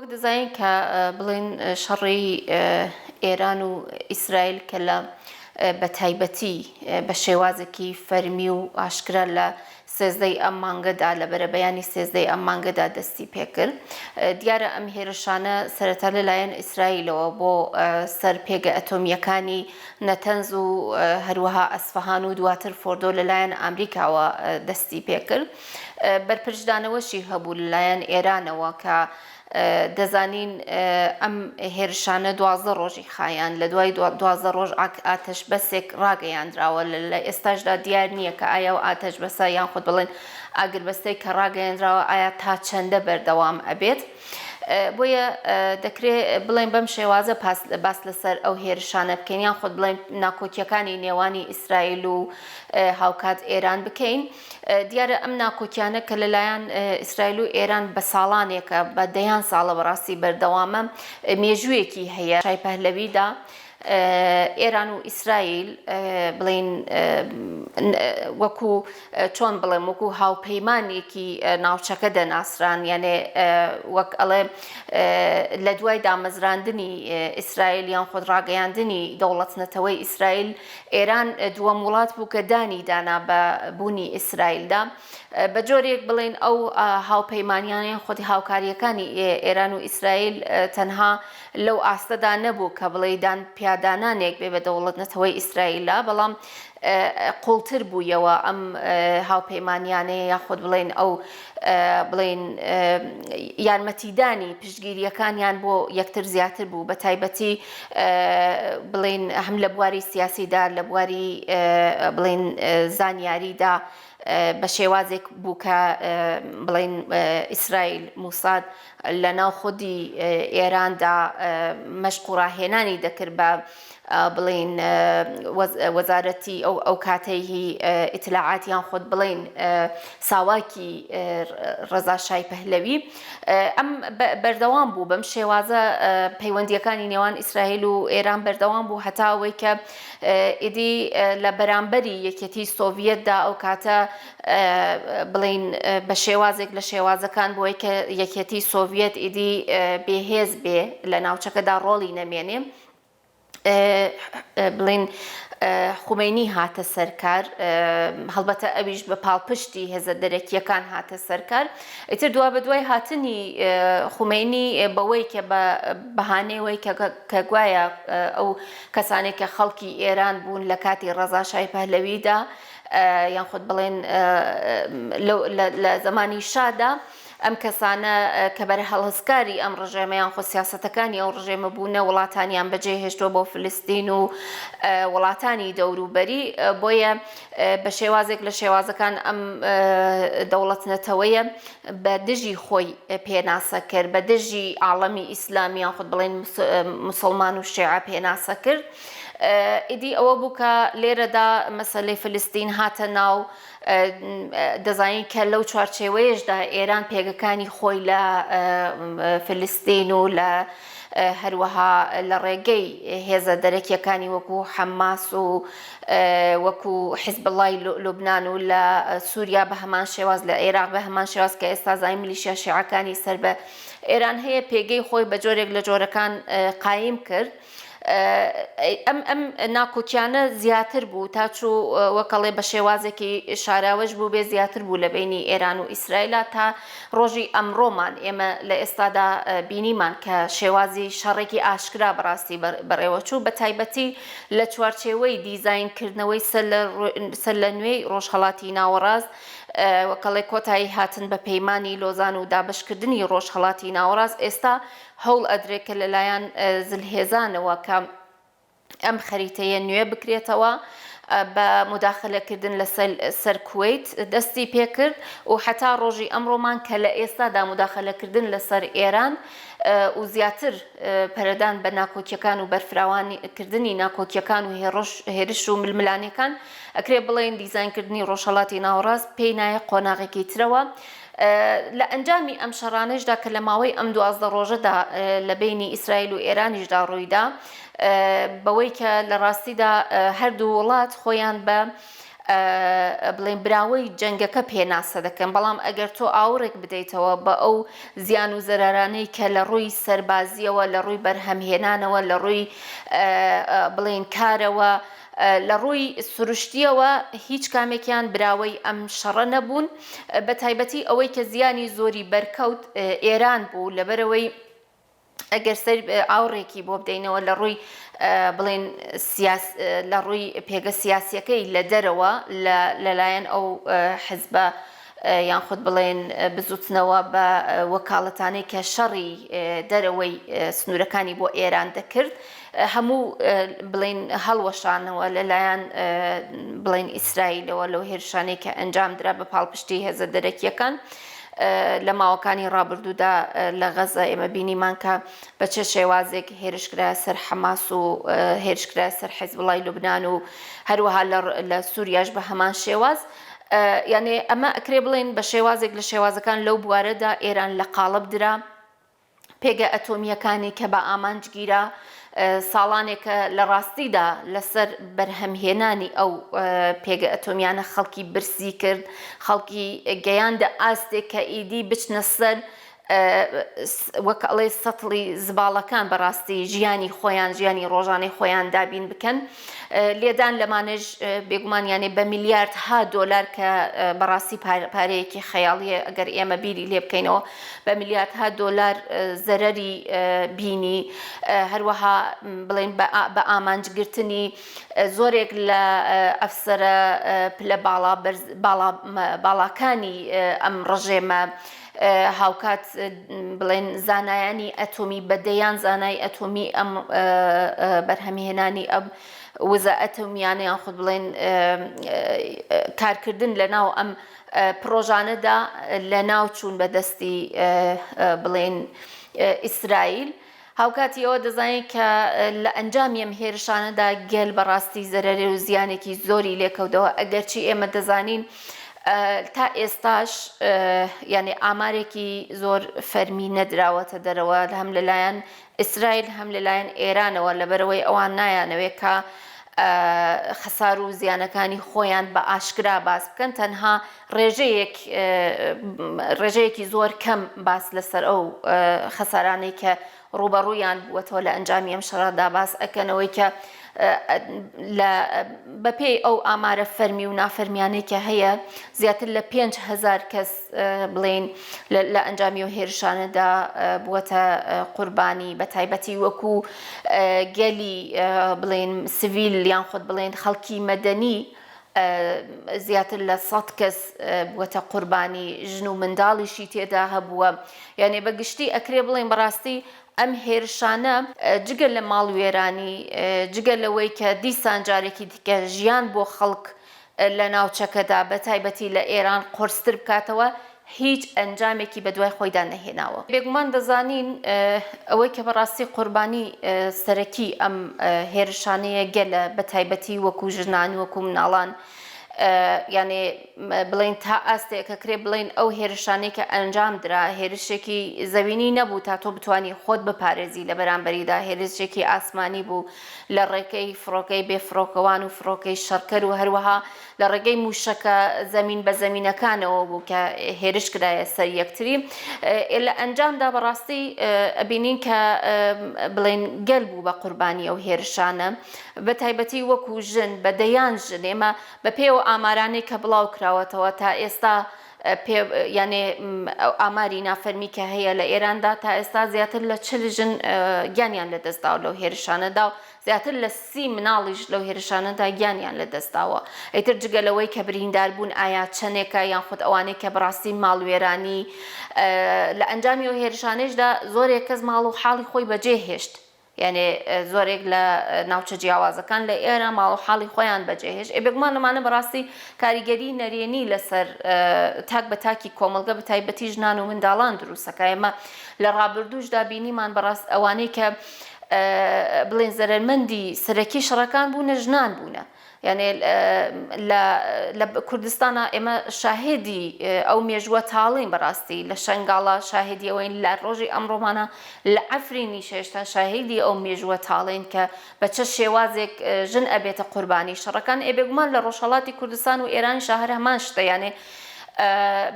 وەک دەزانین کە بڵێن شەڕی ئێران و ئیسرائیل کە لە بە تایبەتی بە شێوازێکی فەرمی و ئاشکرا لە سێزدەی ئەم مانگەدا لە بەرەبەیانی سێزدەی ئەم مانگەدا دەستی پێکرد. دیارە ئەم هێرشانە سەرەتا لەلایەن ئیسرائیلەوە بۆ سەر پێگە ئەتۆمیەکانی نەتەنز و هەروەها ئەسفەهان و دواتر فۆردۆ لەلایەن ئامریکاوە دەستی پێکرد. بەرپرسدانەوەشی هەبوو لەلایەن ئێرانەوە کە دەزانین ئەم هێرشانە 12 ڕۆژی خایان لە دوای 12 ڕۆژ ئاتەش بەسێک ڕاگەیاندراوە لە ئێستاشدا دیار نییە کە ئایا و ئاتەش بەسە یان خۆت بڵێن ئاگربەستەی کە ڕاگەیاندراوە ئایا تا چەندە بەردەوام ئەبێت. بۆیە دەکرێت بڵێن بەم شێوازە باس لەسەر ئەو هێرشانە بکەین یان خۆت بڵێن ناکۆکیەکانی نێوانی ئیسرائیل و هاوکات ئێران بکەین. دیارە ئەم ناکۆکیانە کە لەلایەن ئیسرائیل و ئێران بە ساڵانێکە بە دەیان ساڵە بەڕاستی بەردەوامە مێژوویەکی هەیە. شای پەهلەویدا ئێران و ئیسرائیل بڵێن وەکو چۆن بڵێم وەکو هاوپەیمانێکی ناوچەکە دەناسران، یانێ وەک ئەڵێ لە دوای دامەزراندنی ئیسرائیل یان خۆت ڕاگەیاندنی دەوڵەتنەتەوەی ئیسرائیل ئێران دووەم وڵات بوو کە دانی دانا بە بوونی ئیسرائیلدا. بە جۆرێک بڵێن ئەو هاوپەیمانیانیان خۆتی هاوکاریەکانی ئێران و ئیسرائیل تەنها لەو ئاستەدا نەبوو کە بڵێ پیادانانێک بێ بە دەوڵەتنەتەوەی ئیسرائیللا، بەڵام قوڵتر بوویەوە ئەم هاوپەیمانیانەیە یاخۆت بڵێن ئەو بڵێن یارمەتیدانی پشتگیریەکانیان بۆ یەکتر زیاتر بوو، بە تایبەتی بڵێن هەم لە بواری سیاسیدا لە بواری بڵێن زانیاریدا بە شێوازێک بوو کە بڵێن ئیسرائیل موساد لە ناو خودی ئێراندا مەشق و ڕاهێنانی دەکرد بە بڵێن وەزارەتی ئەو کاتەی ئیتلاعاتیان خۆت بڵێن ساواکی ڕەزا شای پەهلەوی. ئەم بەردەوام بوو بەم شێوازە پەیوەندیەکانی نێوان ئیسرائیل و ئێران بەردەوام بوو هەتا ئەوەی کە ئیدی لە بەرامبەری یەکێتی سۆڤیەتدا ئەو کاتە بڵێن بە شێوازێک لە شێوازەکان بۆی کە یەکێتی سۆڤیەت ئیدی بێهێز بێ لە ناوچەکەدا ڕۆڵی نەمێنێ. بڵێن خومینی هاتە سەرکار، هەڵبەتە ئەویش بە پاڵپشتی هێزە دەرەکیەکان هاتە سەرکار. ئیتر دوا بە دوای هاتنی خومینی بەوەی کە بە بەهانەیەوەی کە گوایە ئەو کەسانێک کە خەڵکی ئێران بوون لە کاتی ڕەزا شای پەهلەویدا یان خۆت بڵێن لە زمانی شادا ئەم کەسانە کە بەرە هەڵهەسکاری ئەم ڕژێمەیان خۆ سیاسەتەکانی ئەو ڕژێمە بوونە وڵاتانیان بەجێ هێشتۆ بۆ فلستین و وڵاتانی دەوروبەری، بۆیە بە شێوازێک لە شێوازەکان ئەم دەوڵەتنەتەوەیە بە دژی خۆی پێناسە کرد، بە دژی عاڵەمی ئیسلامیان خۆت بڵێن موسڵمان و شیعە پێناسە کرد. ئیدی ئەوە بوو کە لێرەدا مەسەلەی فلستین هاتە ناو، دەزانین کە لەو چوارچێوەیەشدا ئێران پێگەکانی خۆی لە فلستین و لە هەروەها لە ڕێگەی هێزە دەرەکیەکانی وەکو حەماس و وەکو حیزبڵای لوبنان و لە سووریا بە هەمان شێواز، لە عێراق بە هەمان شێواز کە ئێستا زای میلیشیا شیعەکانی سەر بە ئێران هەیە پێگەی خۆی بە جۆرێک لە جۆرەکان قایم کرد. ئەم ناکۆکیانە زیاتر بوو تا چوو وەکەڵێ بە شێوازێکی شاراوەش بوو بێ زیاتر بوو لە بینی ئێران و ئیسرائیلە تا ڕۆژی ئەمڕۆمان ئێمە لە ئێستادا بینیمان کە شێوازی شەڕێکی ئاشکرا بەڕاستی بەڕێوەچوو، بە تایبەتی لە چوارچێوەی دیزاینکردنەوەی سەر لە نوێی ڕۆژهەڵاتی ناوەڕاست وەکەڵێ کۆتایی هاتن بە پەیمانی لۆزان و دابشکردنی ڕۆژهەڵاتی ناوەڕاست ئێستا هەوڵ ئەدرێت کە لەلایەن زلهێزانەوە کە ئەم خەریتەیە نوێ بکرێتەوە بە مداخلەکردن لە سەر کوێیت دەستی پێکرد و حتا ڕۆژی ئەمڕۆمان کە لە ئێستادا مداخلەکردن لەسەر ئێران و زیاتر پەرەدان بە ناکۆکیەکان و بەرفراوانکردنی ناکۆکیەکان و هێرش و ململانەکان ئەکرێ بڵێن دیزاینکردنی ڕۆژهەڵاتی ناوەڕاست پێی نایە قۆناغێکی ترەوە. لە ئەنجامی ئەم شەڕانەشدا کە لە ماوەی ئەم 12 ڕۆژەدا لە بینی ئیسرائیل و ئێرانیشدا ڕوویدا، بەوەی کە لە ڕاستیدا هەردوو وڵات خۆیان بە بڵێن براوەی جەنگەکە پێناسە دەکەن بەڵام ئەگەر تۆ ئاوڕێک بدەیتەوە بە ئەو زیان و زەرارانەی کە لە ڕووی سەربازیەوە لە ڕووی بەرهەمهێنانەوە لە ڕووی بڵێن کارەوە لە ڕووی سروشتیەوە هیچ کامێکیان براوەی ئەم شەڕە نەبوون بە تایبەتی ئەوەی کە زیانی زۆری بەرکەوت ئێران بوو لەبەرەوەی ئەگەر سەر ئاوڕێکی بۆ بدەینەوە لە ڕووی بڵێن لە ڕووی پێگە سیاسیەکەی لە دەرەوە لەلایەن ئەو حزبە یان خود بڵێن بزوتنەوە بە وەکاڵەتانەی کە شەڕی دەرەوەی سنوورەکانی بۆ ئێران دەکرد هەموو بڵێن هەڵوەشانەوە لەلایەن بڵێن ئیسرائیلەوە لەو هێرشانەی کە ئەنجامدرا بە پاڵپشتی هێزە دەرەکیەکان لە ماوەکانی ڕابردوودا لە غەزە ئێمە بینیمان کە بە چه شێوازێک هێرشکرا سەر حەماس و هێرشکرا سەر حیزبوڵای لوبنان و هەروەها لە سووریاش بە هەمان شێواز یعنی ئەمە ئەکرێ بڵێن بە شێوازێک لە شێوازەکان لەو بوارەدا ئێران لە قاڵب درا پێگە ئەتۆمیەکانی کە بە ئامانجگیرە ساڵانێکە لە ڕاستیدا لەسەر بەرهەمهێنانی ئەو پێگە ئەتۆمیانە خەڵکی برسی کرد خەڵکی گەیاندە ئاستێک کە ئیدی بچنە سەر وەک ئەڵێ سەتڵی زباڵەکان بەڕاستی ژیانی خۆیان ژیانی ڕۆژانەی خۆیان دابین بکەن لێدان لەمانەش بێگومانیانێ بە میلیاردها دۆلار کە بەڕاستی پارەیەکی خەیاڵیە ئەگەر ئێمە بیری لێ بکەینەوە بە میلیاردها دۆلار زەرەری بینی هەروەها بڵێن بە ئامانجگرتنی زۆرێک لە ئەفسەرە پلە باڵاکانی ئەم ڕژێمە هاوکات بڵێن زانایانی ئەتۆمی بەدەیان زانای ئەتۆمی ئەم بەرهەمهێنانی ئەم وزە ئەتۆمیانەیان خود بڵێن کارکردن لە ناو ئەم پرۆژانەدا لە ناو چوون بەدەستی بڵێن ئیسرائیل هاوکاتیەوە دەزانین کە لە ئەنجامی ئەم هێرشانەدا گەل بەڕاستی زەرەرێ و زیانێکی زۆری لێکەوتەوە ئەگەرچی ئێمە دەزانین تا ئێستاش یعنی ئامارێکی زۆر فەرمی نەدراوەتە دەرەوە هەم لەلایەن ئیسرائیل هەم لەلایەن ئێرانەوە لەبەرەوەی ئەوان نایانەوێت کە خەسار و زیانەکانی خۆیان بە ئاشکرا باس بکەن تەنها ڕێژەیەکی زۆر کەم باس لەسەر ئەو خەسارانەی کە ڕوبەڕوویان بووەتەوە لە ئەنجامی ئەم شەڕەدا باس ئەکەنەوەی کە بەپێی ئەو ئامارە فەرمی و نافەرمیانەی کە هەیە زیاتر لە 5,000 کەس بڵێن لە ئەنجامی و هێرشانەدا بووەتە قوربانی بە تایبەتی وەکو گەلی بڵێن سڤیل یان خۆت بڵێن خەڵکی مەدەنی زیاتر لە 100 کەس بووەتە قوربانی ژن و منداڵیشی تێدا هەبووە یعنی بەگشتی ئەکرێ بڵێن بەڕاستی ئەم هێرشانە جگە لە ماڵ وێرانی جگە لەوەی کە دیسان جارێکی دیکە ژیان بۆ خەڵک لە ناوچەکەدا بە تایبەتی لە ئێران قورستر بکاتەوە هیچ ئەنجامێکی بە دوای خۆیدا نەهێناوە بێگومان دەزانین ئەوەی کە بەڕاستی قوربانی سەرەکی ئەم هێرشانەیە گەلە بە تایبەتی وەکو ژنان وەکو مناڵان یعنی بڵێن تا ئاستێکە کرێ بڵێن ئەو هێرشانەی کە ئەنجام درا هێرشێکی زەوینی نەبوو تا تۆ بتوانی خۆت بپارێزی لە بەرامبەریدا هێرشێکی ئاسمانی بوو لە ڕێگەی فڕۆکەی بێفرۆکەوان و فڕۆکەی شەڕکەر و هەروەها لە ڕێگەی موشەکە زەمین بە زەمینەکانەوە بوو کە هێرش کرایە سەر یەکتری لە ئەنجامدا بەڕاستی ئەبینین کە بڵێن گەل بوو بە قوربانی ئەو هێرشانە بە تایبەتی وەکو ژن بە دەیان ژن ئێمە بە پێوە ئامارانەی کە بڵاو کراوەتەوە تا ئێستا یعنی ئاماری نافەرمی کە هەیە لە ئێراندا تا ئێستا زیاتر لە 40 ژن گیانیان لە دەستداوە لەو هێرشانەدا و زیاتر لە 30 مناڵیش لەو هێرشانەدا گیانیان لە دەستداوە ئیتر جگەلەوەی کە بریندار بوون ئایا چەندێکە یان خود ئەوانەی کە بەڕاستی ماڵوێرانی لە ئەنجامی ئەو هێرشانەشدا زۆرێک کەس ماڵ و حاڵی خۆی بەجێهێشت یعنی زۆرێک لە ناوچە جیاوازەکان لە ئێرە ماڵ و حاڵی خۆیان بەجێهێش بێگومان لەمانە بەڕاستی کاریگەری نەرێنی لەسەر تاک بە تاکی کۆمەڵگە بە تایبەتی ژنان و منداڵان دروستەکە ئێمە لە ڕابردووشدا بینیمان بەڕاست ئەوانەی کە بڵێن زەرمەندی سەرەکی شەڕەکان بوونە ژنان بوونە یعنی لە کوردستانە ئێمە شاهێدی ئەو مێژووە تاڵین بەڕاستی لە شەنگاڵا شاهێدی ئەوەین لە ڕۆژی ئەمڕۆمانە لە ئەفرینی شێشتا شاهێدی ئەو مێژووە تاڵین کە بە چه شێوازێک ژن ئەبێتە قوربانی شەڕەکان ئێبێگومان لە ڕۆژهەڵاتی کوردستان و ئێران شاهر هەمان شتە یانێ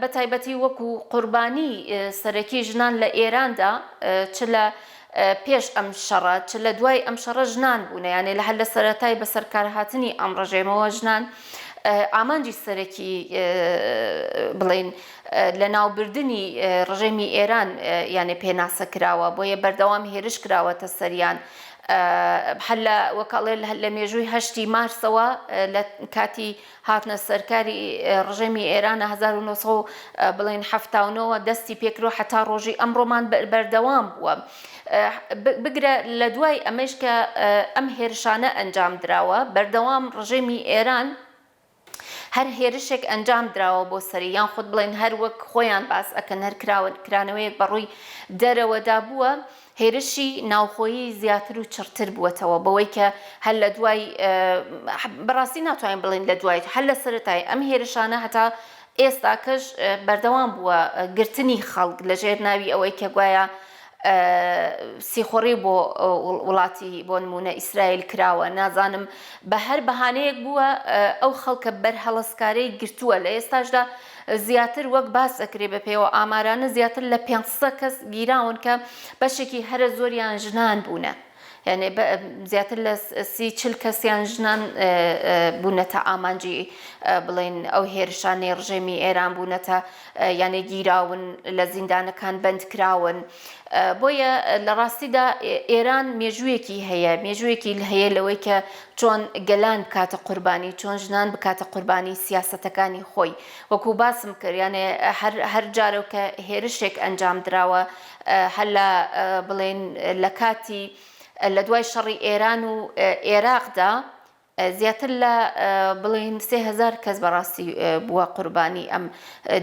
بە تایبەتی وەکو قوربانی سەرەکی ژنان لە ئێراندا چ لە پێش ئەم شەڕە چ لە دوای ئەم شەڕە ژنان بوون یانێ لە هەر لە سەرەتای بەسەرکارهاتنی ئەم ڕژێمەوە ژنان ئامانجی سەرەکی بڵێن لە ناوبردننی ڕژێمی ئێران یانێ پێناسە کراوە بۆیە بەردەوام هێرش کراوەتە سەریان هەر لە وەکڵێ لە مێژووی هەشتی مارسەوە لە کاتی هاتنە سەرکاری ڕژێمی ئێرانە 1970 بڵێن هەفتاونەوە دەستی پێکرۆ حتا ڕۆژی ئەمڕۆمان بەردەوام بووە بگرە لە دوای ئەمەش کە ئەم هێرشانە ئەنجام دراوە بەردەوام ڕژێمی ئێران هەر هێرشێک ئەنجام دراوە بۆ سەری یان خودت بڵێن هەر وەک خۆیان باس ئەکەن هەر کرانەوەیەک بەڕووی دەرەوەدا بووە هێرشی ناوخۆیی زیاتر و چڕتر بووەتەوە بەوەی کە هەر لە دوای بەڕاستی ناتوانین بڵێن لە دوای هەر لە سەرەتای ئەم هێرشانە هەتا ئێستا کەش بەردەوام بووە گرتنی خەڵک لە ژێر ناوی ئەوەی کە گوایە سیخۆڕی بۆ وڵاتی بۆ نمونە ئیسرائیل کراوە نازانم بە هەر بەهانەیەک بووە ئەو خەڵکە بەرهەڵەسکارەی گرتووە لە ئێستاشدا زیاتر وەک باس ئەکرێ بە پێوە ئامارانە زیاتر لە 500 کەس گیراون کە بەشێکی هەرە زۆریان ژنان بوونە یعنی زیاتر لە 30-40 کەسیان ژنان بوونەتە ئامانجی بڵێن ئەو هێرشانەی ڕژێمی ئێران بوونەتە یانێ گیراون لە زیندانەکان بەند کراون بۆیە لە ڕاستیدا ئێران مێژوویەکی هەیە مێژوویەکی هەیە لەوەی کە چۆن گەلان بکاتە قوربانی چۆن ژنان بکاتە قوربانی سیاسەتەکانی خۆی وەکو باسم کرد یانێ هەر جارێک کە هێرشێک ئەنجام دراوە هەر لە بڵێن لە کاتی لە دوای شەڕی ئێران و عێراقدا زیاتر لە بڵێن 3000 کەس بەڕاستی بووە قوربانی ئەم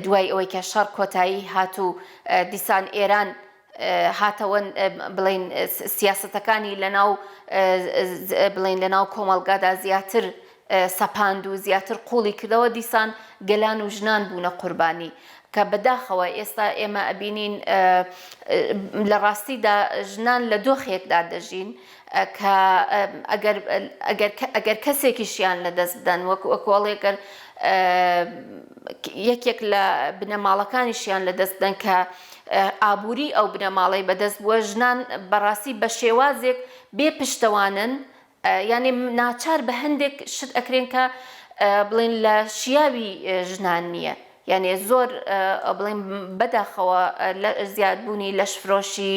دوای ئەوەی کە شەڕ کۆتایی هاتوو دیسان ئێران هاتەوە بڵێن سیاسەتەکانی لەناو بڵێن لەناو کۆمەڵگادا زیاتر سەپاند و زیاتر قوڵی کردەوە دیسان گەلان و ژنان بوونە قوربانی کە بەداخەوە ئێستا ئێمە ئەبینین لە ڕاستیدا ژنان لە دۆخێکدا دەژین کە ئەگەر کەسێکیشیان لەدەست بدەن وەکوڵێگەر یەکێک لە بنەماڵەکانیشیان لەدەست بدەن کە ئابووری ئەو بنەماڵەی بەدەست بووە ژنان بەڕاستی بە شێوازێک بێ پشتەوانن یعنی ناچار بە هەندێک شت ئەکرێن کە بڵێن لە شیاوی ژنان نییە یعنی زۆر بڵێن بەداخەوە زیادبوونی لەشفرۆشی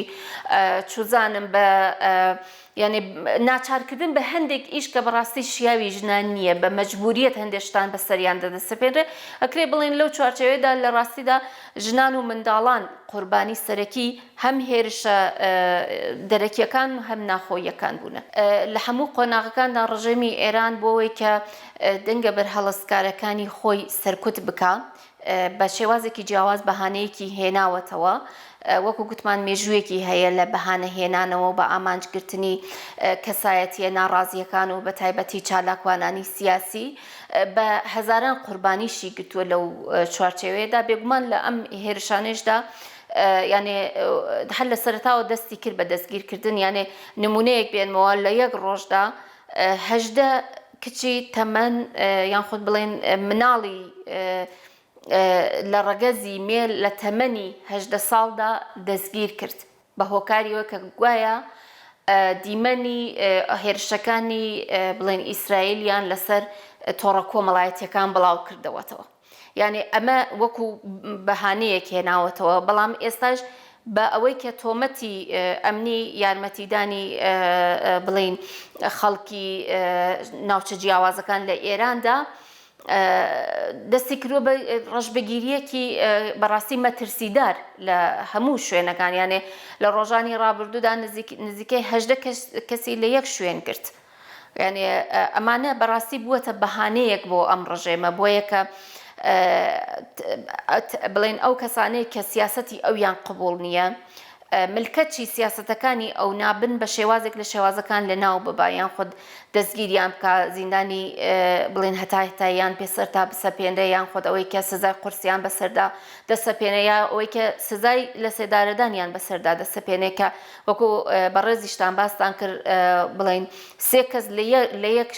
چوزانم بە یعنی ناچارکردن بە هەندێک ئیش کە بەڕاستی شیاوی ژنان نییە بە مەجبوریەت هەندێشتان بەسەریان دەدەسەپێنرێ ئەکرێ بڵێن لەو چوارچەوەیەدا لە ڕاستیدا ژنان و منداڵان قوربانی سەرەکی هەم هێرشە دەرەکیەکان و هەم ناخۆیەکان بوونە لە هەموو قۆناغەکاندا ڕژێمی ئێران بۆەوەی کە دەنگە بەرهەڵەسکارەکانی خۆی سەرکوت بکە بە شێوازێکی جیاواز بەهانەیەکی هێناوەتەوە وەکو گوتمان مێژوویەکی هەیە لە بەهانە هێنانەوە بە ئامانجگرتنی کەسایەتیە ناڕازیەکان و بە تایبەتی چالاکوانانی سیاسی بە هەزاران قوربانیشی گرتووە لەو چوارچێوەیەدا بێگومان لە ئەم هێرشانێشدا یعنی هەر لە سەرەتاوە دەستی کرد بە دەستگیرکردن یعنی نمونەیەک بێنمەوە لە یەک ڕۆژدا 18 کچی تەمەن یان خۆت بڵێن مناڵی لە ڕەگەزی مێل لە تەمەنی 18 ساڵدا دەستگیر کرد بە هۆکاریەوە کە گوایە دیمەنی هێرشەکانی بڵێن ئیسرائیلیان لەسەر تۆڕە کۆمەڵایەتیەکان بڵاو کردەوەتەوە یعنی ئەمە وەکو بەهانەیەک هێناوەتەوە بەڵام ئێستاش بە ئەوەی کە تۆمەتی ئەمنی یارمەتیدانی بڵێن خەڵکی ناوچە جیاوازەکان لە ئێراندا دەستی کردووە بە ڕەشبەگیریەکی بەڕاستی مەترسیدار لە هەموو شوێنەکان یانێ لە ڕۆژانی ڕابردوودا نزیکەی 18 کەسی لە یەک شوێن کرد یعنی ئەمانە بەڕاستی بووەتە بەهانەیەک بۆ ئەم ڕژێمە بۆیە کە بڵێن ئەو کەسانەی کە سیاسەتی ئەویان قبوڵ نییە ملکەتی سیاسەتەکانی ئەو نابن بە شێوازێک لە شێوازەکان لە ناو ببا یان خود دەستگیریان بکە زیندانی بڵێن هەتایان پێسەر تا بسەپێنرە یان خۆت ئەوەی کە سزای قورسیان بەسەردا دەسەپێنە یا ئەوەی کە سزای لە سێدارەدانیان بەسەردا دەسەپێنێکە وەکو بەڕێزیشتان باستان کرد بڵێن سێ کەس لە یەک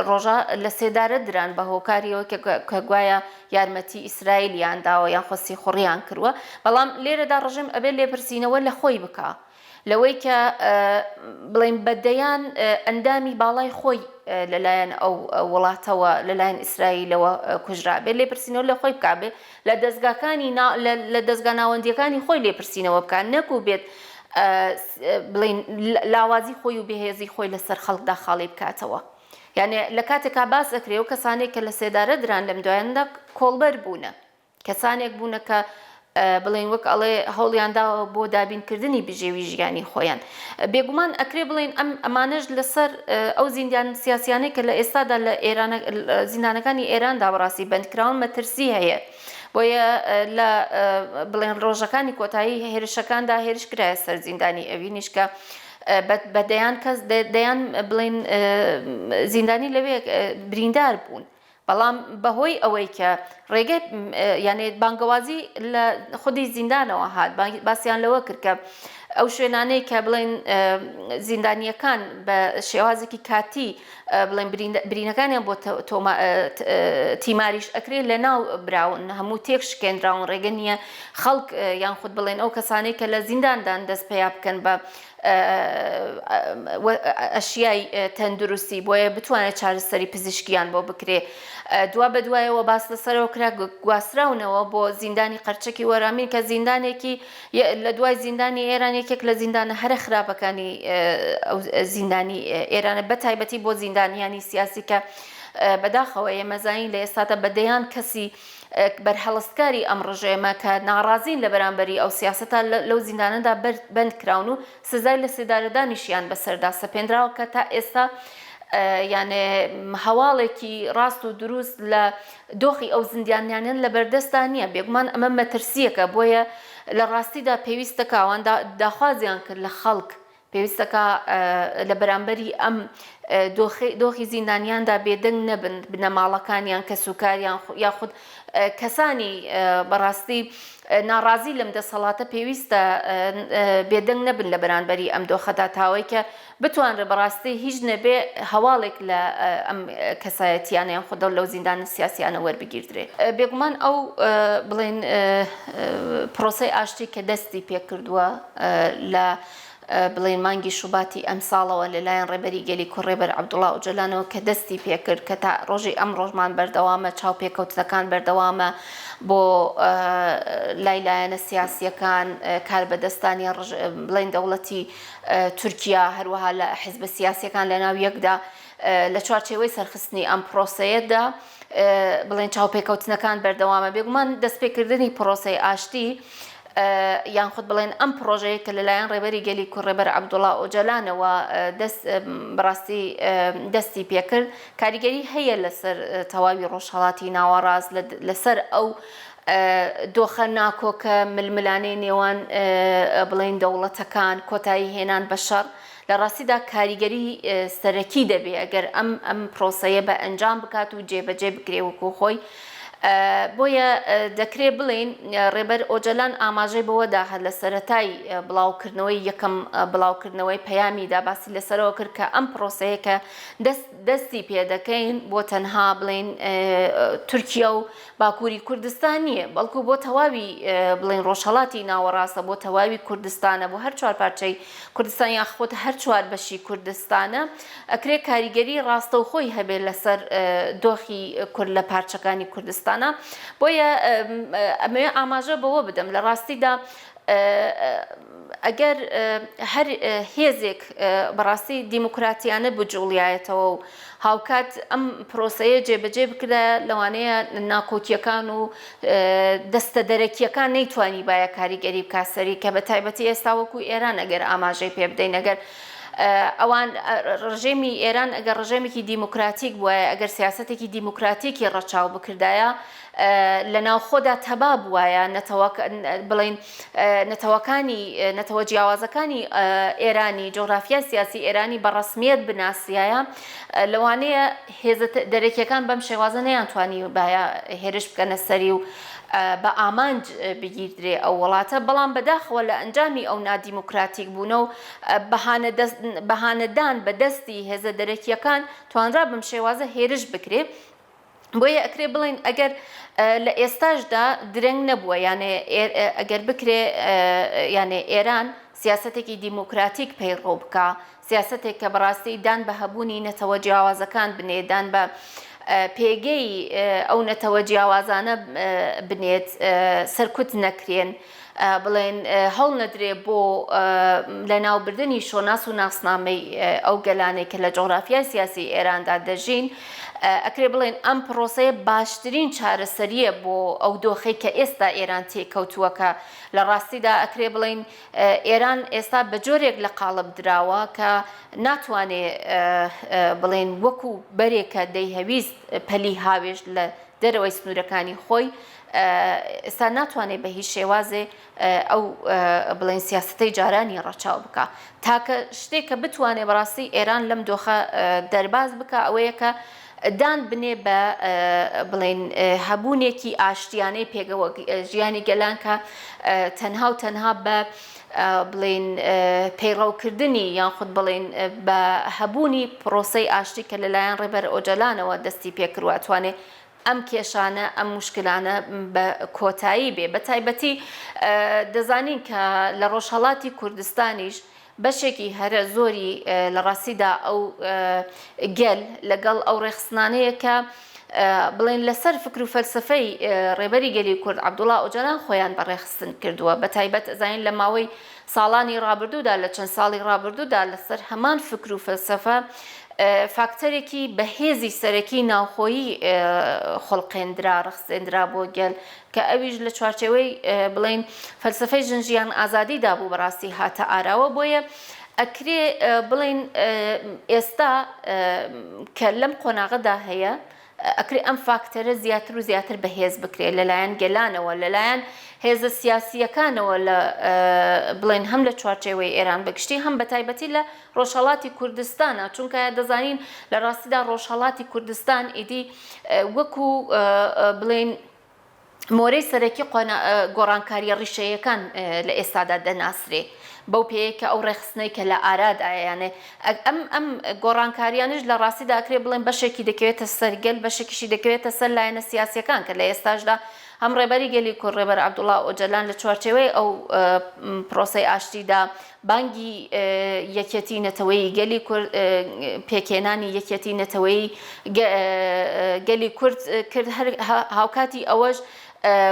ڕۆژە لە سێدارە دران بە هۆکاریەوە کە گوایە یارمەتی ئیسرائیلیان داوە یان خۆسی خوڕیان کردووە بەڵام لێرەدا ڕژیم ئەبێ لێپرسینەوە لە خۆی بکە لەوەی کە بڵێن بەدەیان ئەندامی باڵای خۆی لەلایەن ئەو وڵاتەوە لەلایەن ئیسرائیلەوە کوژرا بێ لێپرسینەوە لە خۆی بکە بێ لە دەستگاکانی لە دەستگا ناوەندیەکانی خۆی لێپرسینەوە بکە نەکو بێت بڵێن لاوازی خۆی و بەهێزی خۆی لەسەر خەڵکدا خاڵی بکاتەوە یعنی لە کاتێکا باس ئەکرێ و کەسانێک کە لە سێدارە دران لەم دوایاندا کۆڵبەر بوونە کەسانێک بوونە کە بڵێن وەک ئەڵێ هەوڵیانداوە بۆ دابینکردنی بژێوی ژیانی خۆیان بێگومان ئەکرێ بڵێن ئەمانەش لەسەر ئەو زیندان سیاسیانەی کە لە ئێستادا لە زیندانەکانی ئێراندا بەڕاستی بەندکراون مەترسی هەیە بۆیە لە بڵێن ڕۆژەکانی کۆتایی هێرشەکاندا هێرش کرایە سەر زیندانی ئەوینیش کە بەدەیان کەس دەیان بڵێن زیندانی لەوێ بریندار بوون بەڵام بەهۆی ئەوەی کە ڕێگەی یانێ بانگەوازی لە خودی زیندانەوە هات باسییان لەوە کرد کە ئەو شوێنانەی کە بڵێن زیندانیەکان بە شێوازێکی کاتی بڵێن برینەکانیان بۆ تیماریش ئەکرێ لە ناو براون هەموو تێک شکێنراون ڕێگە نییە خەڵک یان خود بڵێن ئەو کەسانەی کە لە زینداندان دەست پێیا بکەن بە ئەشیای تەندروستی بۆیە بتوانێت چارەسەری پزیشکیان بۆ بکرێ دوا بە دوایەوە باس لەسەرەوە کرا گواستراونەوە بۆ زیندانی قەرچەکی وەرامین کە زیندانێکی لە دوای زیندانی ئێران یەکێک لە زیندانە هەرە خراپەکانی زیندانی ئێرانە بەتایبەتی بۆ زیندانیانی سیاسی کە بەداخەوە ئێمەزانی لە ئێستادا بەدەیان کەسی بەرهەڵستکاری ئەم ڕژێمە کە ناڕازین لە بەرامبەری ئەو سیاسەتە لەو زیندانەدا بەند کراون و سزای لە سێدارەدانیشیان بەسەردا سەپێنراوە کە تا ئێستا یانێ هەواڵێکی ڕاست و دروست لە دۆخی ئەو زیندانیانیان لە بەردەستان نییە بێگومان ئەمە مەترسیەکە بۆیە لە ڕاستیدا پێویستەکە ئەوان داخوازیان کرد لە خەڵک پێویستەکە لە بەرامبەری ئەم دۆخی زیندانیاندا بێدەنگ نەبن بنەماڵەکانیان کە سوکاریان یاخود کەسانی بەڕاستی ناڕازی لەم دەسەڵاتە پێویستە بێدەنگ نەبن لە بەرامبەری ئەم دۆخەدا تاوەی کە بتوانرە بەڕاستی هیچ نەبێ هەواڵێک لە ئەم کەسایەتیانیان خودە لەو زیندانە سیاسیانە وەربگیردرێ بێگومان ئەو بڵێن پرۆسەی ئاشتی کە دەستی پێکردووە لە بڵێن مانگی شوباتی ئەم ساڵەوە لەلایەن ڕێبەری گەلی کوڕێبەر عەبدوڵڵا ئۆجەلانەوە کە دەستی پێکرد کە تا ڕۆژی ئەم ڕۆژمان بەردەوامە چاوپێکەوتنەکان بەردەوامە بۆ لایلایەنە سیاسیەکان کار بەدەستانی بڵێن دەوڵەتی تورکیا هەروەها لە حیزبە سیاسیەکان لە ناو یەکدا لە چوارچێوەی سەرخستنی ئەم پرۆسەیەدا بڵێن چاوپێکەوتنەکان بەردەوامە بێگومان دەستپێکردنی پرۆسەی ئاشتی یان خود بڵێن ئەم پرۆژەیە کە لەلایەن ڕێبەری گەلی کوڕێبەر عەبدوڵڵا ئۆجەلانەوە بەڕاستی دەستی پێکرد کاریگەری هەیە لەسەر تەواوی ڕۆژهەڵاتی ناوەڕاست لەسەر ئەو دۆخە ناکۆکە ململانەی نێوان بڵێن دەوڵەتەکان کۆتایی هێنان بە شەڕ لە ڕاستیدا کاریگەری سەرەکی دەبێ ئەگەر ئەم پرۆسەیە بە ئەنجام بکات و جێبەجێ بکرێ وەکو خۆی بۆیە دەکرێت بڵێن ڕێبەر ئۆجەلان ئاماژەی بەوەدا هەر لە سەرەتای بڵاوکردنەوەی یەکەم بڵاوکردنەوەی پەیامیدا باسی لەسەرەوە کرد کە ئەم پرۆسەیە کە دەستی پێ دەکەین بۆ تەنها بڵێن تورکیا و باکووری کوردستان نییە بەڵکو بۆ تەواوی بڵێن ڕۆژهەڵاتی ناوەڕاستە بۆ تەواوی کوردستانە بۆ هەر چوار پارچەی کوردستان یاخۆت هەر چوار بەشی کوردستانە ئەکرێ کاریگەری ڕاستە و خۆی هەبێت لەسەر دۆخی کورد لە پارچەکانی کوردستان بۆیە ئەمەوێ ئاماژە بەوە بدەم لە ڕاستیدا ئەگەر هەر هێزێک بەڕاستی دیموکراتیانە بجوڵیایەتەوە و هاوکات ئەم پرۆسەیە جێبەجێ بکرە لەوانەیە ناکۆکیەکان و دەستە دەرەکیەکان نەیتوانی باە کاریگەری بکاسەری کە بە تایبەتی ئێستا وەکو ئێران ئەگەر ئاماژەی پێ بدەین ئەگەر ئەوان ڕژێمی ئێران ئەگەر ڕژێمێکی دیموکراتیک بووە ئەگەر سیاسەتێکی دیموکراتیکی ڕەچاو بکردایە لە ناوخۆدا تەبا بووایە بڵین نەتەوە جیاوازەکانی ئێرانی جۆغرافیای سیاسی ئێرانی بە ڕسمیەت بناسیایە لەوانەیە هێزە دەرەکیەکان بەم شێوازە نەیانتوانی باە هێرش بکەنە سەری و بە ئامانج بگیردرێ ئەو وڵاتە بەڵام بەداخەوە لە ئەنجامی ئەو نادیموکراتیک بوونە و بەهانەدان بە دەستی هێزە دەرەکیەکان توانرا بەم شێوازە هێرش بکرێ بۆیە ئەکرێ بڵین ئەگەر لە ئێستاشدا درەنگ نەبووە یانێ ئەگەر بکرێ یانێ ئێران سیاسەتێکی دیموکراتیک پەیڕۆ بکە سیاسەتێک کە بەڕاستی دان بە هەبوونی نەتەوە جیاوازەکان بنێدان بە پێگەی ئەو نەتەوە جیاوازانە بنێت سەرکوت نەکرێن بڵێن هەڵ نەدرێ بۆ لە ناوبردننی شۆناس و ناسنامەی ئەو گەلانێک کە لە جۆغرافیای سیاسی ئێراندا دەژین ئەکرێ بڵێن ئەم پرۆسەیە باشترین چارەسەریە بۆ ئەو دۆخەی کە ئێستا ئێران تێکەوتووەکە لە ڕاستیدا ئەکرێ بڵین ئێران ئێستا بە جۆرێک لە قاڵب دراوە کە ناتوانێ بڵێن وەکو بەرێکە دەیهەویست پەلی هاوێژ لە دەرەوەی سنوورەکانی خۆی ئێستا ناتوانێت بە هیچ شێوازێ ئەو بڵێن سیاستەی جارانی ڕەچاو بکە تاکە شتێک کە بتوانێت بەڕاستی ئێران لەم دۆخە دەرباز بکە ئەوەیە کە دان بنێ بە بڵێن هەبوونێکی ئاشتیانەی پێگەوە ژیانی گەلان کە تەنها و تەنها بە بڵێن پەیڕەوکردنی یانخود بڵێن بە هەبوونی پرۆسەی ئاشتی کە لەلایەن ڕێبەر ئۆجەلانەوە دەستی پێکردووە توانێت ئەم کێشانە ئەم مشکلانە بە کۆتایی بێ بە تایبەتی دەزانین کە لە ڕۆژهەڵاتی کوردستانیش بەشێکی هەرە زۆری لە ڕاستیدا ئەو گەل لەگەڵ ئەو ڕێخستانەیە کە بڵێن لەسەر فکر و فەلسفەی ڕێبەری گەلی کورد عەبدوڵڵا ئۆجەلان خۆیان بەڕێخستن کردووە بە تایبەت ئەزانین لە ماوەی ساڵانی ڕابردوودا لە چەند ساڵی ڕابردوودا لەسەر هەمان فکر و فەلسفە فاکتەرێکی بەهێزی سەرەکی ناوخۆیی خۆڵقێنرا ڕخسێنرا بۆ گەل کە ئەویش لە چوارچێوەی بڵێن فەلسفەی ژنجیان ئازادیدا بوو بەڕاستی هاتە ئاراوە بۆیە ئەکرێ بڵێن ئێستا کە لەم قۆناغەدا هەیە ئەکرێ ئەم فاکتەرە زیاتر و زیاتر بەهێز بکرێت لەلایەن گەلانەوە لەلایەن هێزە سیاسیەکانەوە لە بڵێن هەم لە چوارچێوەی ئێران بەگشتی هەم بە تایبەتی لە ڕۆژهەڵاتی کوردستانە چونکە دەزانین لە ڕاستیدا ڕۆژهەڵاتی کوردستان ئیدی وەکو بڵێن مۆرەی سەرەکی گۆڕانکاریە ڕیشەیەکان لە ئێستادا دەناسرێ بەو پێیەکە ئەو ڕێخستنەی کە لە ئارادایانێ ئەم گۆڕانکاریانش لە ڕاستیدا ئەکرێ بڵێن بەشێکی دەکەوێتە سەرگەل بەشێکیشی دەکەوێتە سەر لایەنە سیاسیەکان کە لە ئێستاشدا هەم ڕێبەری گەلی کورد ڕێبەر عەبدوڵڵا ئۆجەلان لە چوارچێوەی ئەو پرۆسەی ئاشتیدا بانگی یەکێتی نەتەوەی گەلی کورد پێکێنانی یەکێتی نەتەوەی گەلی کورد کرد هاوکاتی ئەوەش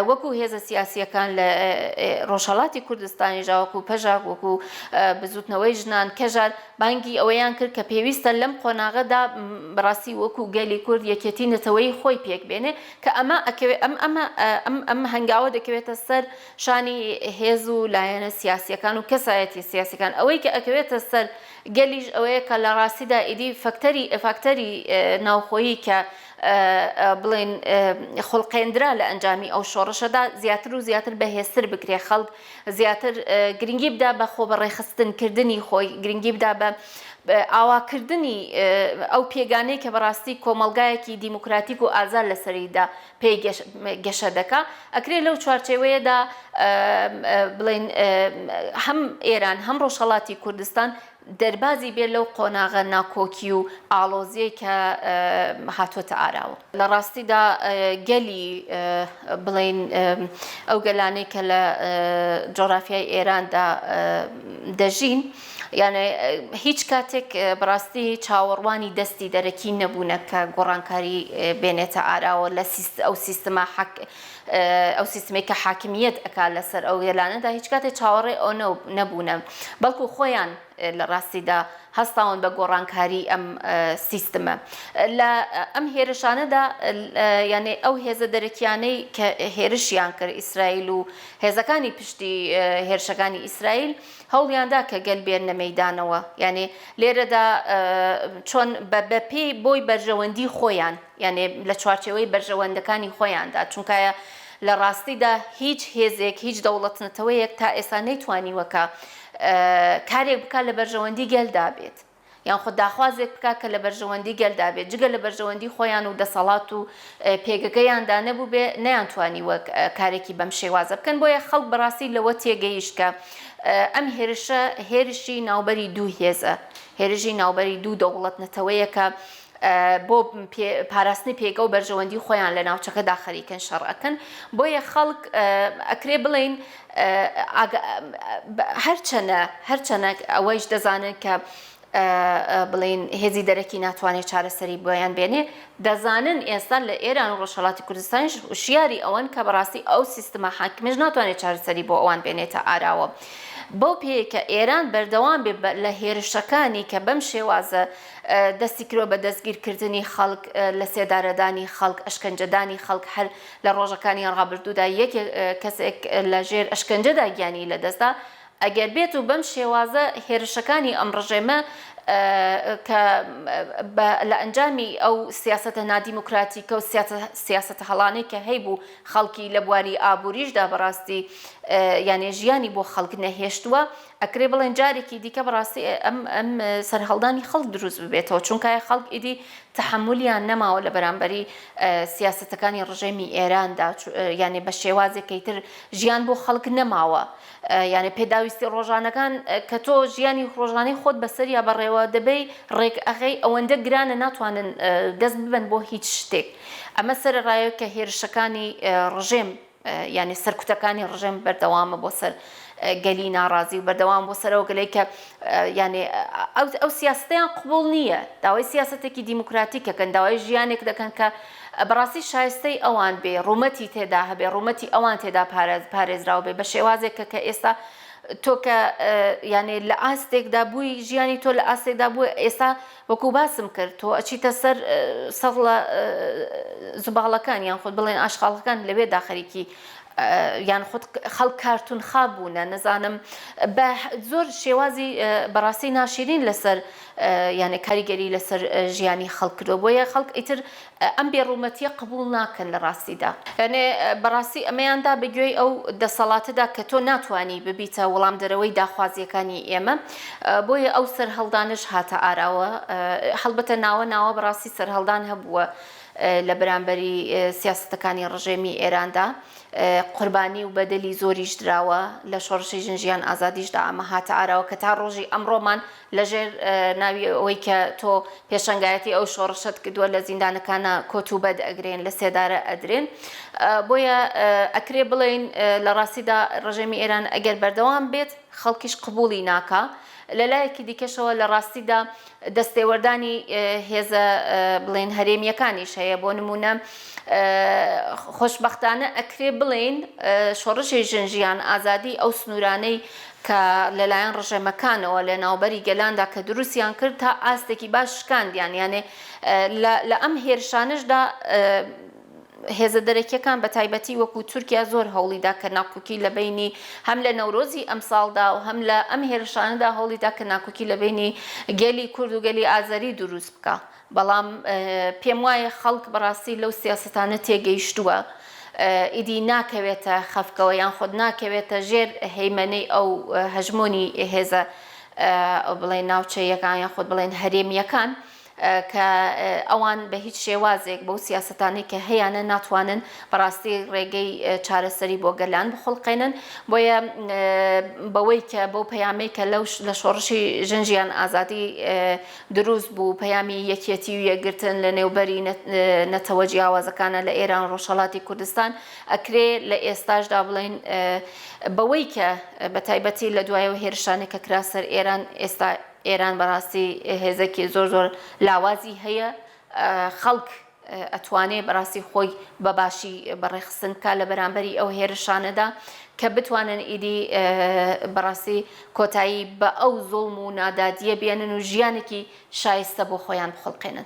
وەکو هێزە سیاسیەکان لە ڕۆژهەڵاتی کوردستانی ژاوەکو پەژاک وەکو بزوتنەوەی ژنان کەژار بانگی ئەوەیان کرد کە پێویستە لەم قۆناغەدا بەڕاستی وەکو گەلی کورد یەکێتی نەتەوەی خۆی پێک بێنێ کە ئەم هەنگاوە دەکەوێتە سەر شانی هێز و لایەنە سیاسیەکان و کەسایەتی سیاسیەکان ئەوەی کە ئەکەوێتە سەر گەلیش ئەوەیە کە لە ڕاستیدا ئیدی فاکتەری ناوخۆیی کە بڵێن خۆڵقێنرا لە ئەنجامی ئەو شۆڕشەدا زیاتر و زیاتر بەهێزتر بکرێ خەڵک زیاتر گرنگی بدا بە خۆ بەڕێخستنکردنی خۆی گرنگی بدا بە ئاواکردنی ئەو پێگانەی کە بەڕاستی کۆمەلگایەکی دیموکراتیک و ئازاد لەسەریدا پێی گەشە دەکا ئەکرێ لەو چوارچێوەیەدا بڵێن هەم ئێران هەم ڕۆژهەڵاتی کوردستان دەربازی بێت لەو قۆناغە ناکۆکی و ئاڵۆزیەی کە هاتووەتە ئاراوە لە ڕاستیدا گەلی بڵێن ئەو گەلانەی کە لە جۆغرافیای ئێراندا دەژین یانە هیچ کاتێک بەڕاستی چاوەڕوانی دەستی دەرەکی نەبوونە کە گۆڕانکاری بێنێتە ئاراوە لە ئەو سیستەما ئەو سیستمێک کە حاکمیەت ئەکا لەسەر ئەو گەلانەدا هیچ کاتێک چاوەڕێ ئەو نەبوونە بەڵکو خۆیان لە ڕاستیدا هەستاون بە گۆڕانکاری ئەم سیستمە لە ئەم هێرشانەدا یانێ ئەو هێزە دەرەکیانەی کە هێرشیان کرد ئیسرائیل و هێزەکانی پشتی هێرشەکانی ئیسرائیل هەوڵیاندا کە گەل بێنە مەیدانەوە یانێ لێرەدا چۆن بەپێی بۆی بەرژەوەندی خۆیان یانێ لە چوارچێوەی بەرژەوەندەکانی خۆیاندا چونکایە لە ڕاستیدا هیچ هێزێک هیچ دەوڵەتنەتەوەیەک تا ئێستا نەیتوانیوەکە کارێک بکات لە بەرژەوەندی گەلدا بێت یان خۆ داخوازێک بکات کە لە بەرژەوەندی گەلدا بێت جگە لە بەرژەوەندی خۆیان و دەسەڵات و پێگەکەیاندا نەبوو بێ نەیانتوانیوە کارێکی بەم شێوازە بکەن بۆیە خەڵک بەڕاستی لەوە تێگەیشت کە ئەم هێرشە هێرشی ناوبەری دوو هێزە هێرشی ناوبەری دوو دەوڵەتنەتەوەیەکە بۆ پاراستنی پێگە و بەرژەوەندی خۆیان لە ناوچەکەدا خەریکن شەڕەکەن بۆیە خەڵک ئەکرێ بڵین هەرچەنە ئەوەیش دەزانن کە بڵین هێزی دەرەکی ناتوانێت چارەسەری بۆیان بێنێ دەزانن ئێستا لە ئێران و ڕۆژهەڵاتی کوردستانیش وشیاری ئەوەن کە بەڕاستی ئەو سیستمە حاکمیش ناتوانێت چارەسەری بۆ ئەوان بێنێتە ئاراوە بەو پێیکە ئێران بەردەوام بێ لە هێرشەکانی کە بەم شێوازە دەستی کرۆ بە دەستگیرکردنی خەڵک لە سێدارەدانی خەڵک ئەشکەنجەدانی خەڵک هەر لە ڕۆژەکانی ڕابردوودا یەک کەسێک لە ژێر ئەشکەنجەدا گیانی لەدەستدا ئەگەر بێت و بەم شێوازە هێرشەکانی ئەم ڕژێمە کە لە ئەنجامی ئەو سیاسەتە نادیموکراتیکە و سیاسەتە هەڵانەی کە هەیبوو خەڵکی لە بواری ئابووریشدا بەڕاستی یانێ ژیانی بۆ خەڵک نەهێشتووە ئەکرێ بڵێن جارێکی دیکە بەڕاستی ئەم سەرهەڵدانی خەڵک دروست ببێتەوە چونکە خەڵک ئیدی تەحملیان نەماوە لە بەرامبەری سیاسەتەکانی ڕژێمی ئێراندا یانێ بە شێوازێکی تر ژیان بۆ خەڵک نەماوە یانێ پێداویستی ڕۆژانەکان کە تۆ ژیانی ڕۆژانەی خۆت بەسەریا بەڕێوە دەبەی ڕێک ئەغی ئەوەندە گرانە ناتوانن دەست ببن بۆ هیچ شتێک ئەمە سەرڕایە کە هێرشەکانی ڕژێم یعنی سەرکوتەکانی ڕژێم بەردەوامە بۆ سەر گەلی ناڕازی و بەردەوام بۆ سەرەوە گەلەی کە یعنی ئەو سیاستیان قبول نییە داوای سیاستێکی دیموکراتیکەکەن داوای ژیانێک دەکەن کە بەڕاستی شایستەی ئەوان بێ ڕوومەتی تێدا هەبێ ڕوومەتی ئەوان تێدا پارێزراو بێ بە شێوازێکە کە ئێستا تۆ کە یعنی لە ئاستێکدا بووی ژیانی تۆ لە ئاستێکدا بووە ئێستا وەکو باسم کرد تۆ ئەچیتە سەر سەڵە زوباڵەکان یان خۆت بڵێن ئاشغاڵەکان لەوێ داخەریکی یان خۆت خەڵک کارتون خابوونە نەزانم بە زۆر شێوازی بەڕاستی ناشرین لەسەر یعنی کاریگەری لەسەر ژیانی خەڵک کردو بۆیە خەڵک ئیتر ئەم بێڕوومەتیە قبول ناکەن لە ڕاستیدا یعنی بەڕاستی ئەمەیاندا بەگوێی ئەو دەسەڵاتەدا کە تۆ ناتوانی ببیتە وەڵام دەرەوەی داخوازیەکانی ئێمە بۆیە ئەو سەرهەڵدانش هاتە ئاراوە هەڵبەتە ناوە بەڕاستی سەرهەڵدان هەبووە لە بەرامبەری سیاستەکانی ڕژێمی ئێراندا قوربانی و بەدەلی زۆریش دراوە لە شۆڕشی ژنجیان ئازادیشدا ئەمە هاتە ئاراوە کە تا ڕۆژی ئەمڕۆمان لەژێر ناوی ئەوەی کە تۆ پێشەنگایەتی ئەو شۆڕشت کردووە لە زیندانەکانە کۆتوبەت ئەگرێن لە سێدارە ئەدرێن بۆیە ئەکرێ بڵێن لە ڕاستیدا ڕژێمی ئێران ئەگەر بەردەوام بێت خەڵکیش قبولی ناکا لەلایەکی دیکەشەوە لە ڕاستیدا دەستێوەردانی هێزە بڵێن هەرێمیەکانیش هەیە بۆ نمونە خۆشبەختانە ئەکرێ بڵێن شۆڕشی ژنجیان ئازادی ئەو سنوورانەی کە لەلایەن ڕژێمەکانەوە لە ناوبەری گەلاندا کە دروستیان کرد تا ئاستێکی باش شکاندیان یانێ لە ئەم هێرشانشدا هێزە دەرەکیەکان بە تایبەتی وەکو تورکیا زۆر هەوڵیدا کە ناکۆکی لە بینی هەم لە نەورۆزی ئەمساڵدا و هەم لە ئەم هێرشانەدا هەوڵیدا کە ناکۆکی لە بینی گەلی کورد و گەلی ئازەری دروست بکە بەڵام پێم وایە خەڵک بەڕاستی لەو سیاسەتانە تێگەیشتووە ئیدی ناکەوێتە خەفکەوە یان خۆت ناکەوێتە ژێر هەیمەنەی ئەو هەژمۆنی هێزە بڵێن ناوچەیەکان یان خۆت بڵێن هەرێمیەکان کە ئەوان بە هیچ شێوازێک بەو سیاسەتانی کە هەیەە ناتوانن بەڕاستی ڕێگەی چارەسەری بۆ گەلان بخۆڵقێنن بۆیە بەوەی کە بەو پەیامەی کە لە شۆڕشی ژنجیان ئازادی دروست بوو پەیامی یەکێتی و یەکگرتن لە نێوبەری نەتەوە جیاوازەکانە لە ئێران ڕۆژهەڵاتی کوردستان ئەکرێ لە ئێستاشدا بڵێن بەوەی کە بە تایبەتی لە دوایەوە هێرشانێک کە کرا سەر ئێران ئێستا ئێران بەڕاستی هێزێکی زۆر لاوازی هەیە خەڵک ئەتوانێ بەڕاستی خۆی بەباشی بەڕێخستن کا لە بەرامبەری ئەو هێرشانەدا کە بتوانن ئیدی بەڕاستی کۆتایی بە ئەو زوڵم و نادادیە بێنن و ژیانێکی شایستە بۆ خۆیان بخڵقێنن.